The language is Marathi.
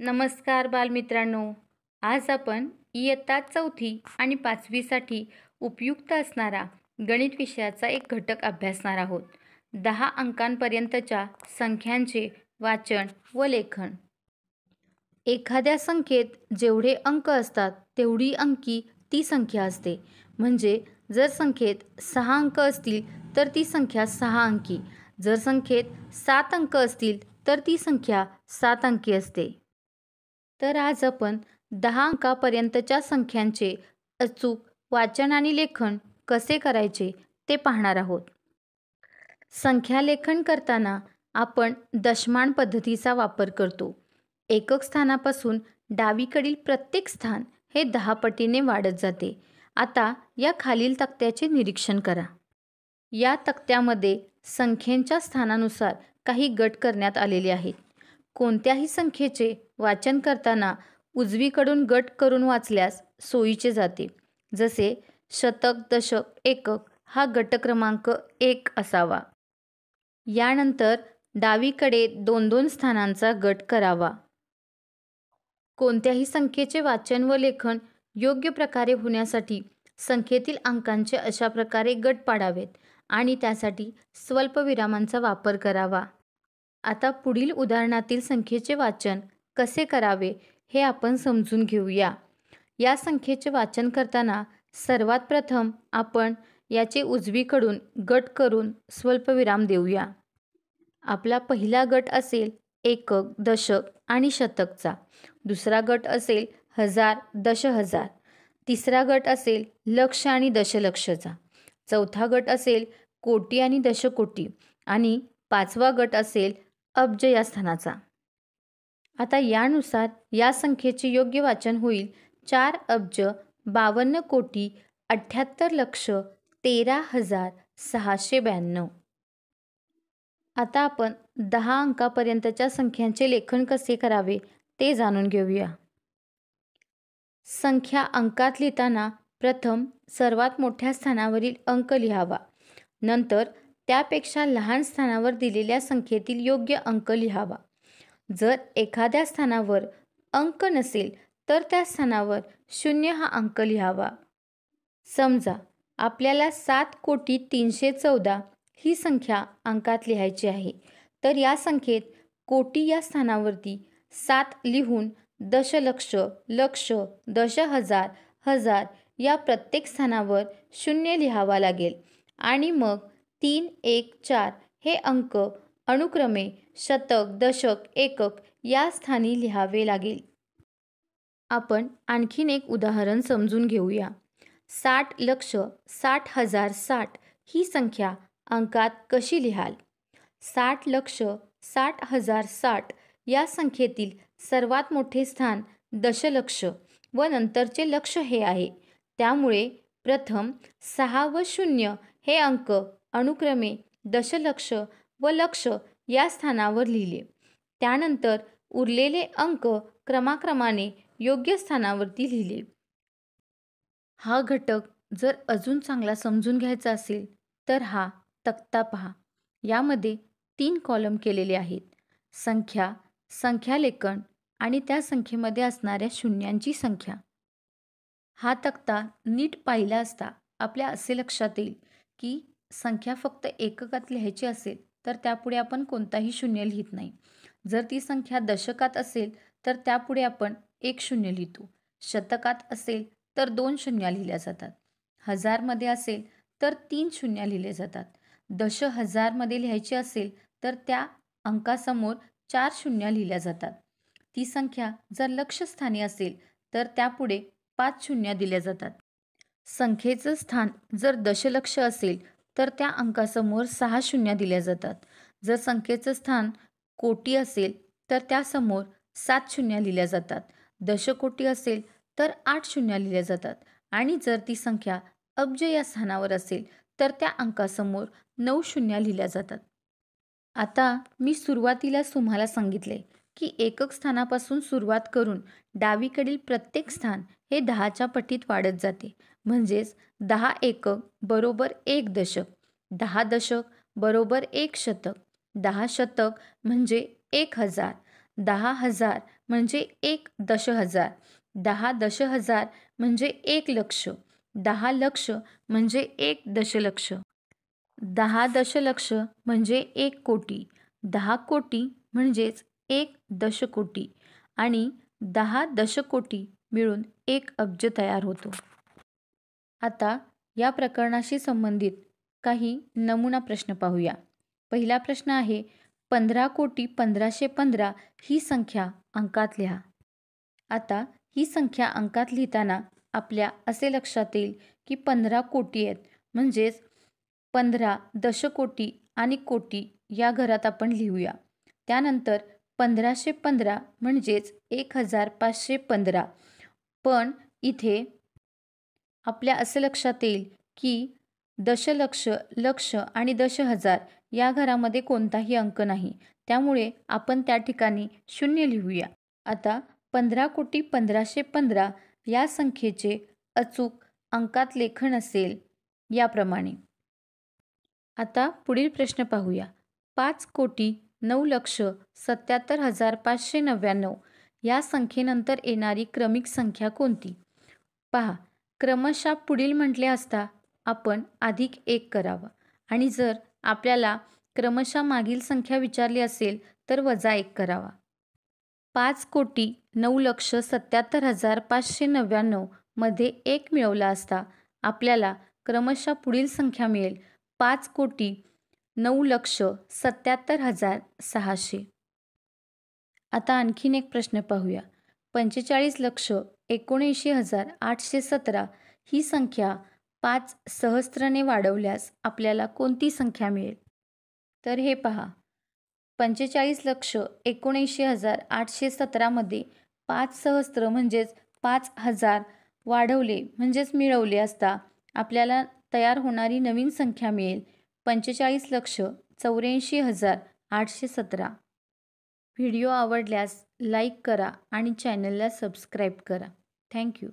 नमस्कार बालमित्रांनो. आज आपण इयत्ता 4थी आणि 5वीसाठी उपयुक्त असणारा गणित विषयाचा एक घटक अभ्यासणार आहोत. 10 अंकांपर्यंतच्या संख्यांचे वाचन व लेखन. एखाद्या संख्येत जेवढे अंक असतात तेवढी अंकी ती संख्या असते. म्हणजे जर संख्येत 6 अंक असतील तर ती संख्या 6 अंकी, जर संख्येत 7 अंक असतील तर ती संख्या 7 अंकी असते. तर आज आपण 10 अंकापर्यंतच्या संख्यांचे अचूक वाचन आणि लेखन कसे करायचे ते पाहणार आहोत. संख्या लेखन करताना आपण दशमान पद्धतीचा वापर करतो. एकक स्थानापासून डावीकडील प्रत्येक स्थान हे 10 पटीने वाढत जाते. आता या खालील तक्त्याचे निरीक्षण करा. या तक्त्यामध्ये संख्येच्या स्थानानुसार काही गट करण्यात आलेले आहेत. कोणत्याही संख्येचे वाचन करताना उजवीकडून गट करून वाचल्यास सोयीचे जाते. जसे शतक, दशक, एकक हा गट क्रमांक 1 असावा. यानंतर डावीकडे 2-2 स्थानांचा गट करावा. कोणत्याही संख्येचे वाचन व लेखन योग्य प्रकारे होण्यासाठी संख्येतील अंकांचे अशा प्रकारे गट पाडावेत आणि त्यासाठी स्वल्पविरामांचा वापर करावा. आता पुढील उदाहरणातील संख्येचे वाचन कसे करावे हे आपण समजून घेऊया. या संख्येचे वाचन करताना सर्वात प्रथम आपण याचे उजवीकडून गट करून स्वल्पविराम देऊया. आपला पहिला गट असेल एकक, दशक आणि शतकचा. दुसरा गट असेल हजार, दशहजार. तिसरा गट असेल लक्ष आणि दशलक्षचा. चौथा गट असेल कोटी आणि दशकोटी आणि 5वा गट असेल अब्ज या स्थानाचा. आता यानुसार या संख्येचे योग्य वाचन होईल 4,52,78,13,692. आता आपण 10 अंकापर्यंतच्या संख्यांचे लेखन कसे करावे ते जाणून घेऊया. संख्या अंकात लिहिताना प्रथम सर्वात मोठ्या स्थानावरील अंक लिहावा. नंतर त्यापेक्षा लहान स्थानावर दिलेल्या संख्येतील योग्य अंक लिहावा. जर एखाद्या स्थानावर अंक नसेल तर त्या स्थानावर 0 हा अंक लिहावा. समजा आपल्याला 7,314,00,000 ही संख्या अंकात लिहायची आहे, तर या संख्येत कोटी या स्थानावरती 7 लिहून दशलक्ष, लक्ष, दशहजार, हजार या प्रत्येक स्थानावर 0 लिहावा लागेल आणि मग 3, 1, 4 हे अंक अनुक्रमे शतक, दशक, एकक या स्थानी लिहावे लागेल. आपण आणखीन एक उदाहरण समजून घेऊया. 60,60,60,60 ही संख्या अंकात कशी लिहाल? 60,60,60,60 या संख्येतील सर्वात मोठे स्थान दशलक्ष व नंतरचे लक्ष हे आहे. त्यामुळे प्रथम 6 व 0 हे अंक अनुक्रमे दशलक्ष व लक्ष या स्थानावर लिहिले. त्यानंतर उरलेले अंक क्रमाक्रमाने योग्य स्थानावरती लिहिले. हा घटक जर अजून चांगला समजून घ्यायचा असेल तर हा तक्ता पहा. यामध्ये 3 कॉलम केलेले आहेत. संख्या, संख्यालेखन आणि त्या संख्येमध्ये असणाऱ्या शून्यांची संख्या. हा तक्ता नीट पाहिला असता आपल्या असे लक्षात येईल की संख्या फक्त एककात लिहायची असेल तर त्यापुढे आपण कोणताही शून्य लिहित नाही. जर ती संख्या दशकात असेल तर त्यापुढे आपण 1 शून्य लिहितो. शतकात असेल तर 2 शून्य लिहिल्या जातात. हजारमध्ये असेल तर 3 शून्य लिहिले जातात. दशहजारमध्ये लिहायची असेल तर त्या अंकासमोर 4 शून्य लिहिल्या जातात. ती संख्या जर लक्षस्थानी असेल तर त्यापुढे 5 शून्य दिल्या जातात. संख्येचं स्थान जर दशलक्ष असेल तर त्या अंकासमोर 6 शून्य दिल्या जातात. जर संख्येचं स्थान कोटी असेल तर त्यासमोर 7 शून्य लिहिल्या जातात. दशकोटी असेल तर 8 शून्य लिहिल्या जातात आणि जर ती संख्या अब्ज या स्थानावर असेल तर त्या अंकासमोर 9 शून्य लिहिल्या जातात. आता मी सुरुवातीलाच तुम्हाला सांगितले की एकक स्थानापासून सुरुवात करून डावीकडील प्रत्येक स्थान हे 10च्या पटीत वाढत जाते. म्हणजेच 10 एकक बरोबर 1 दशक, 10 दशक बरोबर 1 शतक, 10 शतक म्हणजे 1000, 10,000 म्हणजे 1 दशहजार, 10 दशहजार म्हणजे 1 लक्ष, 10 लक्ष म्हणजे 1 दशलक्ष, 10 दशलक्ष म्हणजे 1 कोटी, 10 कोटी म्हणजेच 1 दशकोटी आणि 10 दशकोटी मिळून 1 अब्ज तयार होतो. आता या प्रकरणाशी संबंधित काही नमुना प्रश्न पाहूया. पहिला प्रश्न आहे 15,15,15 ही संख्या अंकात लिहा. आता ही संख्या अंकात लिहिताना आपल्या असे लक्षात येईल की 15 कोटी आहेत, म्हणजेच 15 दशकोटी आणि कोटी या घरात आपण लिहूया. त्यानंतर 1515 म्हणजेच 1515, पण इथे आपल्या असे लक्षात येईल की दशलक्ष, लक्ष आणि दशहजार या घरामध्ये कोणताही अंक नाही, त्यामुळे आपण त्या ठिकाणी 0 लिहूया. आता 15,15,15 या संख्येचे अचूक अंकात लेखन असेल याप्रमाणे. आता पुढील प्रश्न पाहूया. 5,09,77,599 या संख्येनंतर येणारी क्रमिक संख्या कोणती? पहा, क्रमशः पुढील म्हटले असता आपण +1 करावा आणि जर आपल्याला क्रमशः मागील संख्या विचारली असेल तर -1 करावा. 5,09,77,599 मध्ये 1 मिळवला असता आपल्याला क्रमशः पुढील संख्या मिळेल 5,09,77,600. आता आणखीन एक प्रश्न पाहूया. 45,79,817 ही संख्या 5 सहस्त्रने वाढवल्यास आपल्याला कोणती संख्या मिळेल? तर हे पहा, 45,79,817 मध्ये 5 सहस्त्र म्हणजेच 5,000 वाढवले म्हणजेच मिळवले असता आपल्याला तयार होणारी नवीन संख्या मिळेल 45,84,817. व्हिडिओ आवडल्यास लाईक करा आणि चॅनलला सबस्क्राईब करा. थँक्यू.